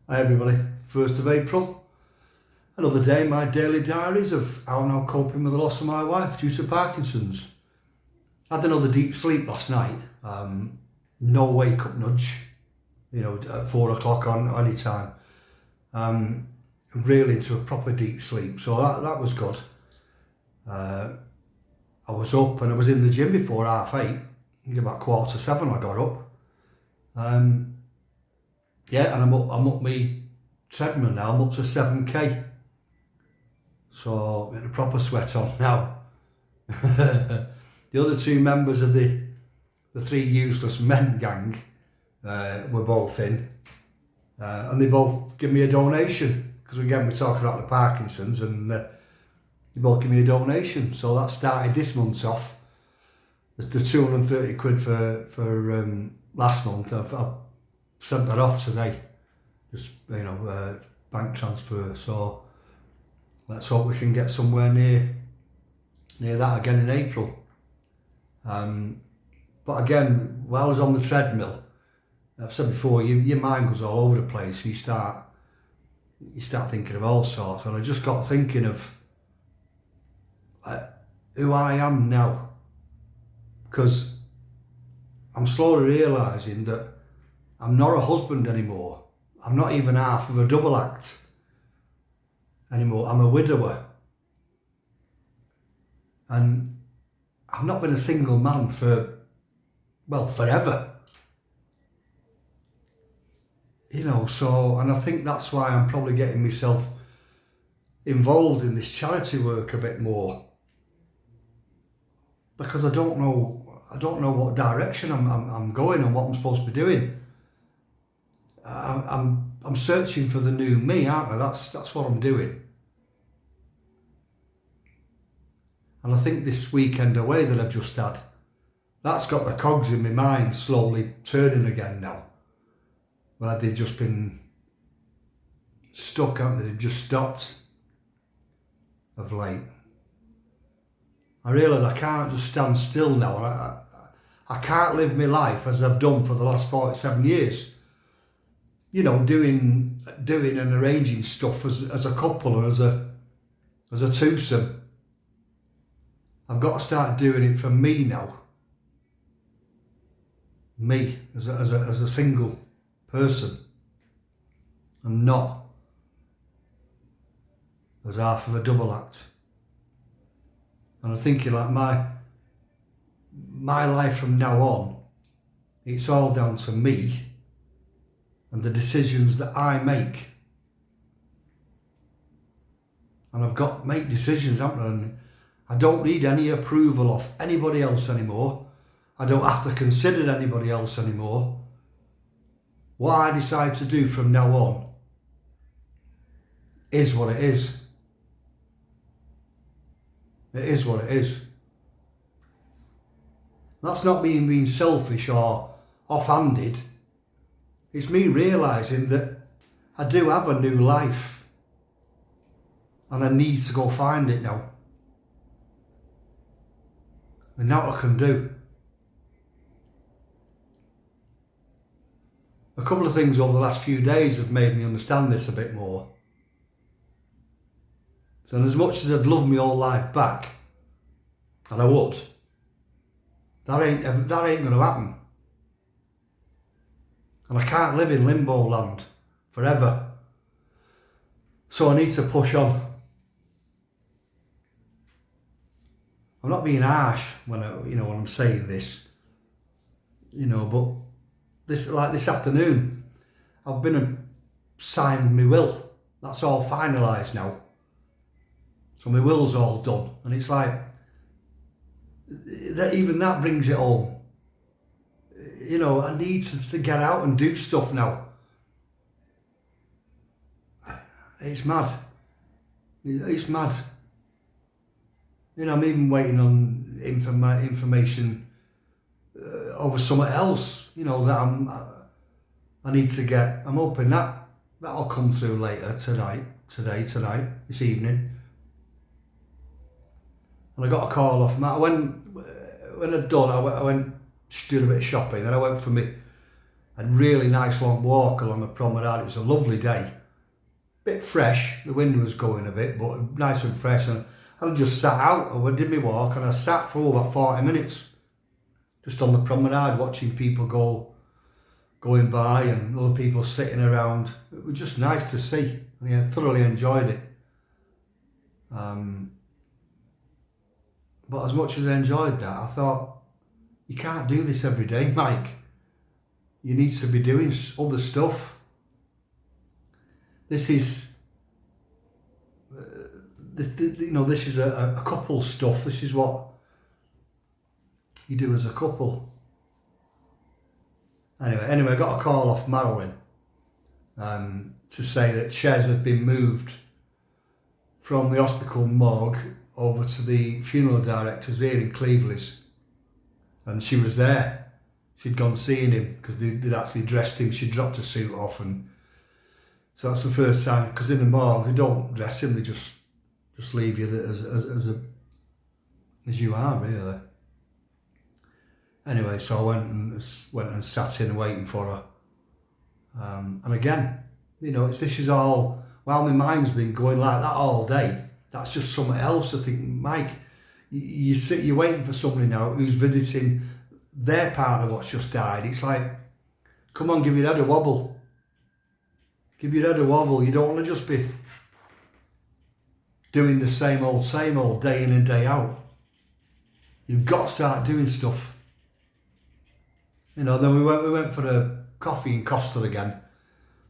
Hi everybody, 1st of April. Another day in my daily diaries of how I'm now coping with the loss of my wife due to Parkinson's. I had another deep sleep last night. No wake up nudge, at 4 o'clock on any time. Really into a proper deep sleep, so that was good. I was up and I was in the gym before 8:30. About 7:15 I got up. And I'm up my treadmill now. I'm up to 7k. So in a proper sweat on now. The other two members of the three useless men gang were both in, and they both give me a donation because again we're talking about the Parkinson's, and they both give me a donation. So that started this month off. The 230 quid for last month. I've sent that off today, just bank transfer. So let's hope we can get somewhere near that again in April. But again, while I was on the treadmill, I've said before, your mind goes all over the place. You start thinking of all sorts, and I just got thinking of who I am now, because I'm slowly realising that I'm not a husband anymore. I'm not even half of a double act anymore. I'm a widower. And I've not been a single man for, forever. So, and I think that's why I'm probably getting myself involved in this charity work a bit more. Because I don't know what direction I'm going and what I'm supposed to be doing. I'm searching for the new me, aren't I? That's what I'm doing. And I think this weekend away that I've just had, that's got the cogs in my mind slowly turning again now. Where they've just been stuck, haven't they? They've just stopped of late. I realise I can't just stand still now. I can't live my life as I've done for the last 47 years. Doing and arranging stuff as a couple or as a twosome. I've got to start doing it for me now. Me as a single person, and not as half of a double act. And I'm thinking like my life from now on, it's all down to me and the decisions that I make. And I've got to make decisions, haven't I? And I don't need any approval of anybody else anymore. I don't have to consider anybody else anymore. What I decide to do from now on is what it is. It is what it is. That's not me being selfish or offhanded. It's me realising that I do have a new life and I need to go find it now. And now what I can do. A couple of things over the last few days have made me understand this a bit more. So as much as I'd love my whole life back, and I would, that ain't going to happen. And I can't live in limbo land forever. So I need to push on. I'm not being harsh when I'm saying this, but this afternoon, I've been and signed my will. That's all finalised now. So my will's all done, and it's like even that brings it home. I need to get out and do stuff now. It's mad. It's mad. I'm even waiting on information over something else, that I need to get. I'm hoping that'll come through later tonight, this evening. And I got a call off Matt. When I'd done, I went doing a bit of shopping. Then I went for and really nice long walk along the promenade. It was a lovely day. Bit fresh, the wind was going a bit, but nice and fresh. And I just sat out, and did my walk, and I sat for about 40 minutes just on the promenade watching people going by and other people sitting around. It was just nice to see. I thoroughly enjoyed it. But as much as I enjoyed that, I thought, you can't do this every day, Mike. You need to be doing other stuff. This is, this is a couple stuff. This is what you do as a couple. Anyway, I got a call off Marilyn to say that Ches had been moved from the hospital morgue over to the funeral directors here in Cleveland, and she was there. She'd gone seeing him because they'd actually dressed him. She dropped her suit off, and so that's the first time, because in the morgue they don't dress him, they just leave you as you are, really. Anyway, so I went and sat in waiting for her. And again, this is all, while my mind's been going like that all day, that's just something else. I think, Mike, you're waiting for somebody now who's visiting their partner what's just died. It's like, come on, give your head a wobble. Give your head a wobble. You don't want to just be doing the same old day in and day out. You've got to start doing stuff. Then we went for a coffee in Costa again.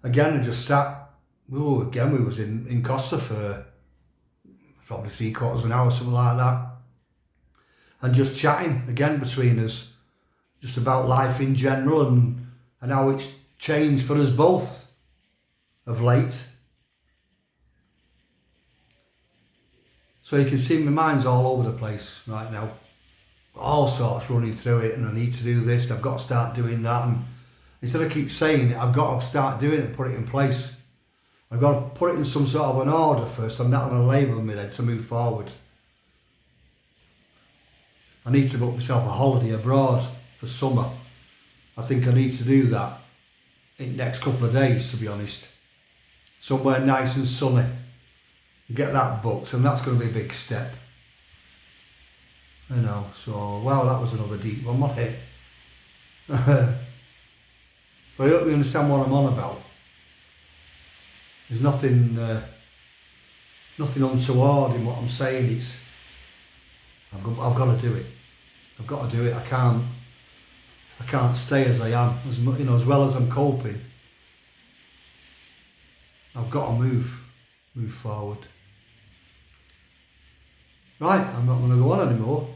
Again, I just sat. Again, we was in Costa for probably 3/4 of an hour, something like that. And just chatting again between us, just about life in general and how it's changed for us both of late. So you can see my mind's all over the place right now. All sorts running through it, and I need to do this, I've got to start doing that, and instead of keep saying it, I've got to start doing it and put it in place. I've got to put it in some sort of an order first. I'm not going to label me then to move forward. I need to book myself a holiday abroad for summer. I think I need to do that in the next couple of days, to be honest. Somewhere nice and sunny. Get that booked, and that's going to be a big step. So, well, that was another deep one, wasn't it? But I hope you understand what I'm on about. There's nothing untoward in what I'm saying. I've got to do it. I've got to do it. I can't stay as I am. As well as I'm coping, I've got to move forward. Right, I'm not going to go on anymore.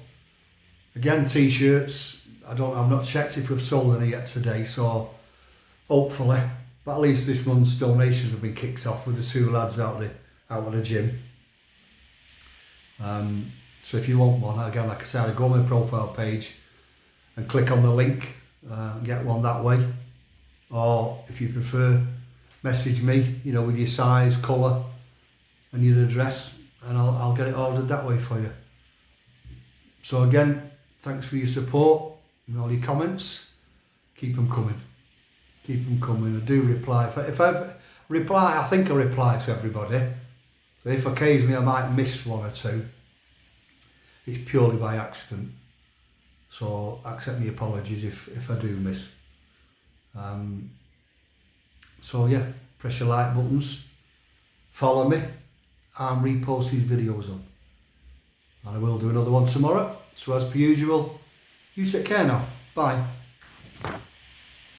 Again, t-shirts. I've not checked if we've sold any yet today, so hopefully. But at least this month's donations have been kicked off with the two lads out of the gym. So if you want one, again, like I said, go on my profile page and click on the link and get one that way. Or if you prefer, message me, with your size, colour and your address, and I'll get it ordered that way for you. So again, thanks for your support and all your comments. Keep them coming. Keep them coming. I do reply. If I reply, I think I reply to everybody. But if occasionally I might miss one or two, it's purely by accident. So accept my apologies if I do miss. So yeah, press your like buttons, follow me, and repost these videos on. And I will do another one tomorrow. So as per usual, you take care now. Bye.